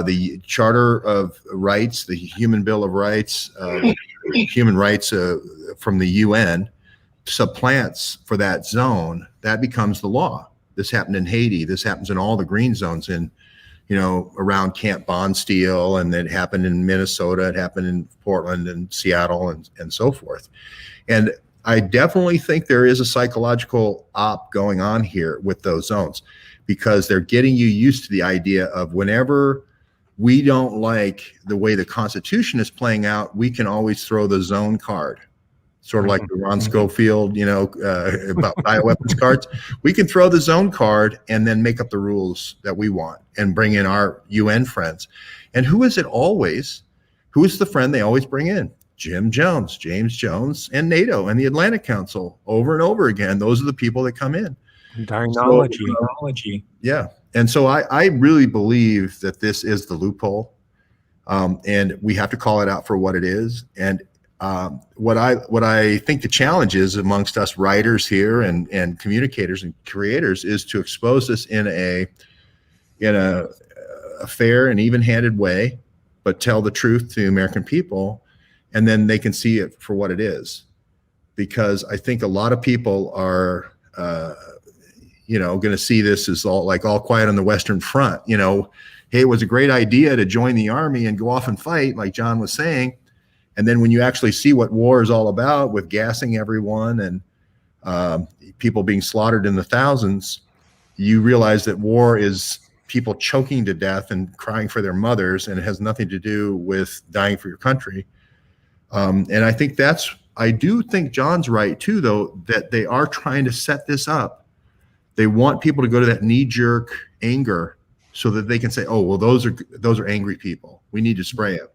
the Charter of Rights, the Human Bill of Rights, human rights from the UN supplants for that zone. That becomes the law. This happened in Haiti. This happens in all the green zones in, around Camp Bondsteel, and it happened in Minnesota. It happened in Portland and Seattle and so forth. And I definitely think there is a psychological op going on here with those zones, because they're getting you used to the idea of whenever we don't like the way the Constitution is playing out, we can always throw the zone card. Sort of like the Ron Schofield, about bioweapons cards. We can throw the zone card and then make up the rules that we want and bring in our UN friends. And who is it always? Who is the friend they always bring in? James Jones, and NATO and the Atlantic Council over and over again. Those are the people that come in. Dynalogy. Yeah. And so I really believe that this is the loophole, and we have to call it out for what it is. And what I think the challenge is amongst us writers here and communicators and creators is to expose this in a fair and even-handed way, but tell the truth to the American people, and then they can see it for what it is. Because I think a lot of people are going to see this as all quiet on the Western Front. Hey, it was a great idea to join the army and go off and fight, like John was saying. And then when you actually see what war is all about, with gassing everyone and people being slaughtered in the thousands, you realize that war is people choking to death and crying for their mothers, and it has nothing to do with dying for your country. And I do think John's right too, though, that they are trying to set this up. They want people to go to that knee-jerk anger so that they can say, oh, well, those are angry people. We need to spray them.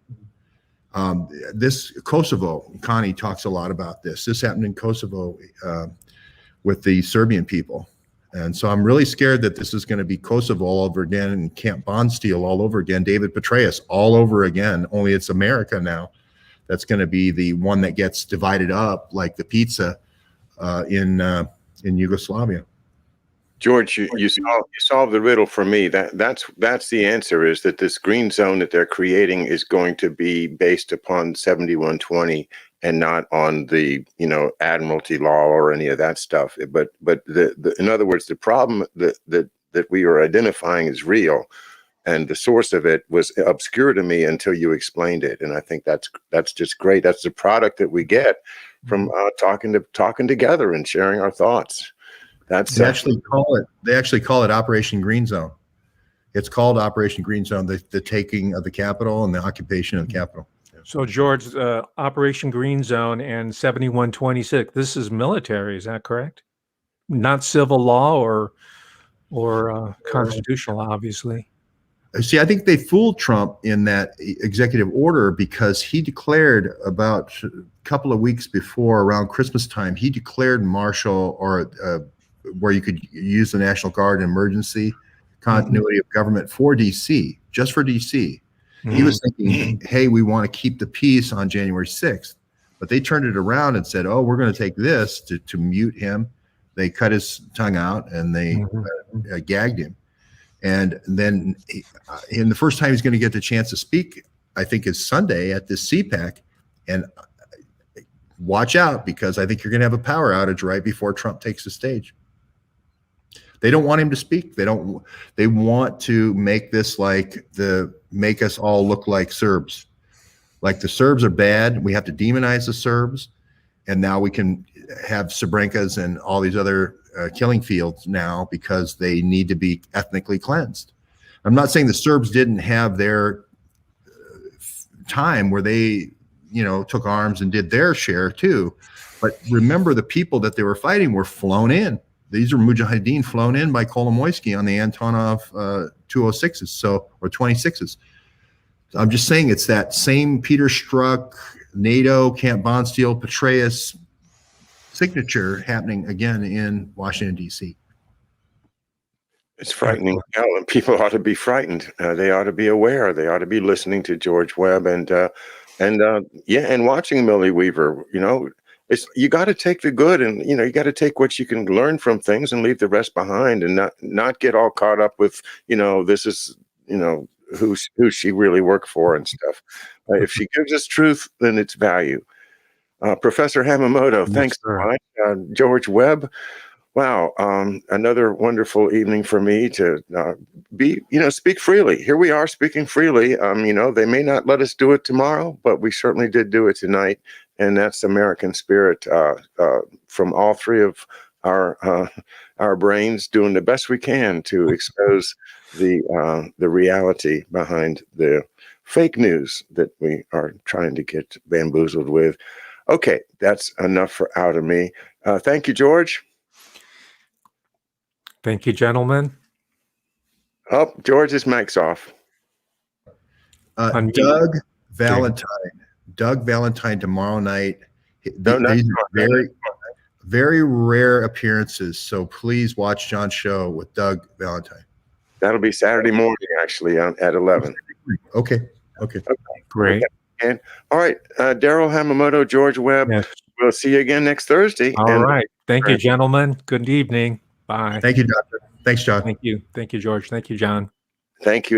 This Kosovo, Connie talks a lot about this. This happened in Kosovo with the Serbian people. And so I'm really scared that this is going to be Kosovo all over again, and Camp Bondsteel all over again, David Petraeus all over again, only it's America now. That's going to be the one that gets divided up like the pizza in Yugoslavia. George, you solved the riddle for me. That's the answer, is that this green zone that they're creating is going to be based upon 7120 and not on the Admiralty law or any of that stuff. But in other words, the problem that we are identifying is real, and the source of it was obscure to me until you explained it. And I think that's just great. That's the product that we get from talking together and sharing our thoughts. They actually call it Operation Green Zone. It's called Operation Green Zone, the taking of the Capitol and the occupation of the Capitol. So, George, Operation Green Zone and 7126, this is military, is that correct? Not civil law or constitutional law, obviously. See, I think they fooled Trump in that executive order, because he declared about a couple of weeks before, around Christmas time, he declared martial, or where you could use the National Guard in emergency continuity of government for DC, just for DC. He was thinking, hey, we want to keep the peace on January 6th. But they turned it around and said, oh, we're going to take this to mute him. They cut his tongue out and they gagged him. And then in the first time he's going to get the chance to speak, I think is Sunday at this CPAC. And watch out, because I think you're going to have a power outage right before Trump takes the stage. They don't want him to speak. They want to make this make us all look like Serbs. Like the Serbs are bad. We have to demonize the Serbs. And now we can have Srebrenikas and all these other killing fields now because they need to be ethnically cleansed. I'm not saying the Serbs didn't have their time where they, took arms and did their share too. But remember, the people that they were fighting were flown in. These are Mujahideen flown in by Kolomoisky on the Antonov 206s, or 26s. I'm just saying it's that same Peter Strzok, NATO, Camp Bondsteel, Petraeus signature happening again in Washington, D.C. It's frightening, and people ought to be frightened. They ought to be aware. They ought to be listening to George Webb and watching Millie Weaver. You got to take the good, and you got to take what you can learn from things and leave the rest behind, and not get all caught up with this is who she really worked for and stuff. If she gives us truth, then it's value. Professor Hamamoto, thanks so much. George Webb. Wow, another wonderful evening for me to speak freely. Here we are speaking freely. They may not let us do it tomorrow, but we certainly did do it tonight, and that's American spirit from all three of our brains, doing the best we can to expose the reality behind the fake news that we are trying to get bamboozled with. Okay, that's enough out of me. Thank you, George. Thank you, gentlemen. Oh, George's mic's off. Doug Valentine tomorrow night. These are very, very rare appearances. So please watch John's show with Doug Valentine. That'll be Saturday morning, actually, at 11. Okay. Great. And all right, Darrell Hamamoto, George Webb. Yes. We'll see you again next Thursday. All right. Thank you, gentlemen. Good evening. Bye. Thank you, Doctor. Thanks, John. Thank you. Thank you, George. Thank you, John. Thank you.